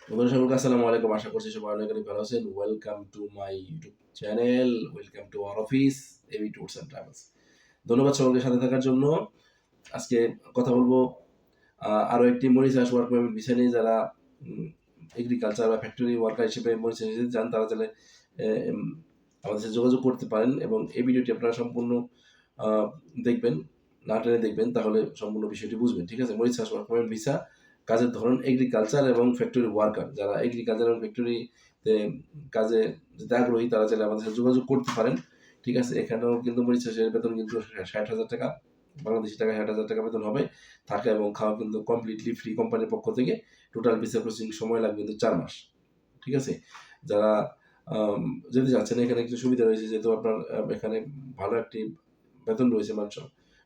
বন্ধুরা সকলকে আসসালামু আলাইকুম। আশা করছি সবাই অনেক অনেক ভালো আছেন। Welcome to my YouTube channel, welcome to our office AB tours and travels. ধন্যবাদ সকলকে সাথে থাকার জন্য। আজকে কথা বলবো আরও একটি মরিচাষ ওয়ার্ক পারমিট ভিসা নিয়ে। যারা এগ্রিকালচার বা ফ্যাক্টরি ওয়ার্কার হিসেবে মরিচাষ যেতে চান তারা চাইলে আমাদের সাথে যোগাযোগ করতে পারেন, এবং এই ভিডিওটি আপনারা সম্পূর্ণ দেখবেন, না টেনে দেখবেন, তাহলে সম্পূর্ণ বিষয়টি বুঝবেন। ঠিক আছে? মরিচাষ ওয়ার্ক পারমিট ভিসা, কাজের ধরন এগ্রিকালচার এবং ফ্যাক্টরি ওয়ার্কার। যারা এগ্রিকালচার এবং ফ্যাক্টরিতে কাজে যেতে আগ্রহী তারা চাইলে আমাদের সাথে যোগাযোগ করতে পারেন। ঠিক আছে? এখানেও কিন্তু মরিচাষের বেতন কিন্তু ৬০,০০০ টাকা, বাংলাদেশি টাকা ৬০,০০০ টাকা বেতন হবে। থাকা এবং খাওয়া কিন্তু কমপ্লিটলি ফ্রি কোম্পানির পক্ষ থেকে। টোটাল ভিসা প্রসেসিং সময় লাগবে কিন্তু ৪ মাস। ঠিক আছে? যারা যেতে চাচ্ছেন, এখানে কিছু সুবিধা রয়েছে, যেহেতু আপনার এখানে ভালো একটি বেতন রয়েছে,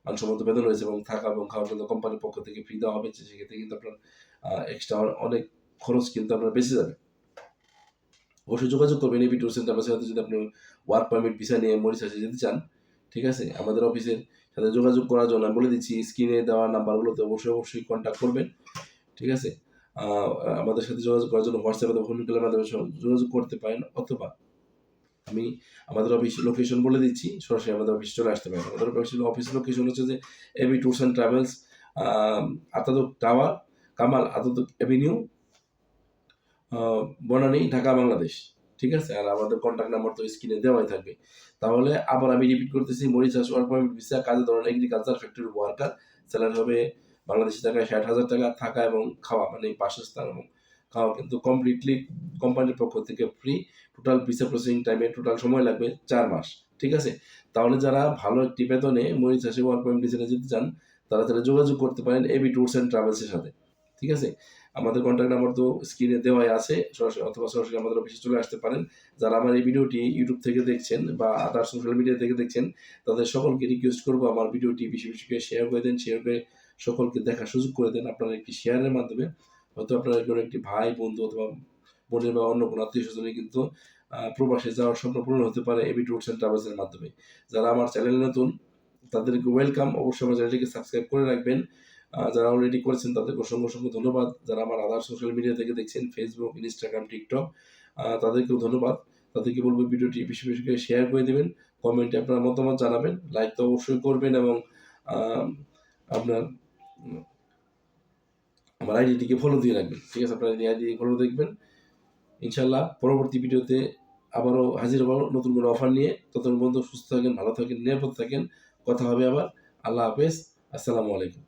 মানসম্মত বেতন রয়েছে, এবং থাকা এবং খাওয়া কিন্তু কোম্পানির পক্ষ থেকে ফ্রি দেওয়া হবে। সেক্ষেত্রে কিন্তু আপনার এক্সট্রা অনেক খরচ কিন্তু আপনার বেঁচে যাবে। অবশ্যই যোগাযোগ করবেন এবি ট্যুরস অ্যান্ড ট্রাভেলসের সাথে যদি আপনি ওয়ার্ক পারমিট ভিসা নিয়ে মরিশাসে যেতে চান। ঠিক আছে? আমাদের অফিসের সাথে যোগাযোগ করার জন্য আমি বলে দিচ্ছি, স্ক্রিনে দেওয়া নাম্বারগুলোতে অবশ্যই কন্ট্যাক্ট করবেন। ঠিক আছে? আমাদের সাথে যোগাযোগ করার জন্য হোয়াটসঅ্যাপে অথবা ফোন কলের মাধ্যমে যোগাযোগ করতে পারেন, অথবা আমি আমাদের অফিস লোকেশন বলে দিচ্ছি, সরাসরি আমাদের অফিস চলে আসতে পারেন। আমাদের অফিস লোকেশন হচ্ছে যে AB tours and travels, Ataturk tower, Kemal Ataturk avenue, Banani, Dhaka, Bangladesh. ঠিক আছে? আর আমাদের কন্ট্যাক্ট নাম্বার তো স্ক্রিনে দেওয়াই থাকবে। তাহলে আবার আমি রিপিট করতেছি, মরিশাস ওয়ার্ক পারমিট ভিসা, কাজের ধরন এগ্রিকালচার, ফ্যাক্টরি ওয়ার্কার। স্যালারি হবে বাংলাদেশি টাকায় ৬০,০০০ টাকা। থাকা এবং খাওয়া মানে বাসস্থান এবং খাওয়া কিন্তু কমপ্লিটলি কোম্পানির পক্ষ থেকে ফ্রি। টোটাল ভিসা প্রসেসিং টাইমে টোটাল সময় লাগবে ৪ মাস। ঠিক আছে? তাহলে যারা ভালো একটি বেতনে মরিশাসে ওয়ার্ক পারমিট ভিসাতে যেতে চান তারা যোগাযোগ করতে পারেন এবি ট্যুরস অ্যান্ড ট্রাভেলসের সাথে। ঠিক আছে? আমাদের কন্ট্যাক্ট নাম্বার তো স্ক্রিনে দেওয়াই আছে, সরাসরি আমাদের অফিসে চলে আসতে পারেন। যারা আমার এই ভিডিওটি ইউটিউব থেকে দেখছেন বা আদার সোশ্যাল মিডিয়া থেকে দেখছেন, তাদের সকলকে রিকোয়েস্ট করবো আমার ভিডিওটি বেশি করে শেয়ার করে দেন। শেয়ার করে সকলকে দেখার সুযোগ করে দেন। আপনার একটি শেয়ারের মাধ্যমে হয়তো আপনার কোনো একটি ভাই, বন্ধু অথবা বোনের বা অন্য কোনো আত্মীয়-স্বজনের কিন্তু প্রবাসে যাওয়ার স্বপ্ন পূরণ হতে পারে এবি ট্যুরস অ্যান্ড ট্রাভেলসের মাধ্যমে। যারা আমার চ্যানেলে নতুন তাদেরকে ওয়েলকাম। অবশ্যই আমার চ্যানেলটিকে সাবস্ক্রাইব করে রাখবেন। যারা অলরেডি করেছেন তাদেরকে অসংখ্য ধন্যবাদ। যারা আমার আদার সোশ্যাল মিডিয়া থেকে দেখছেন, ফেসবুক, ইনস্টাগ্রাম, টিকটক, তাদেরকেও ধন্যবাদ। তাদেরকে বলবো ভিডিওটি বেশি করে শেয়ার করে দেবেন। কমেন্টে আপনার মতামত জানাবেন। লাইক তো অবশ্যই করবেন, এবং আপনার আমার আইডিটিকে ফলো দিয়ে রাখবেন। ঠিক আছে? আপনার আইডি ফলো দেখবেন। ইনশাল্লাহ পরবর্তী ভিডিওতে আবারও হাজির হবো নতুন কোনো অফার নিয়ে। ততক্ষণ পর্যন্ত সুস্থ থাকেন, ভালো থাকেন, নিরাপদ থাকেন। কথা হবে আবার। আল্লাহ হাফেজ। আসসালামু আলাইকুম।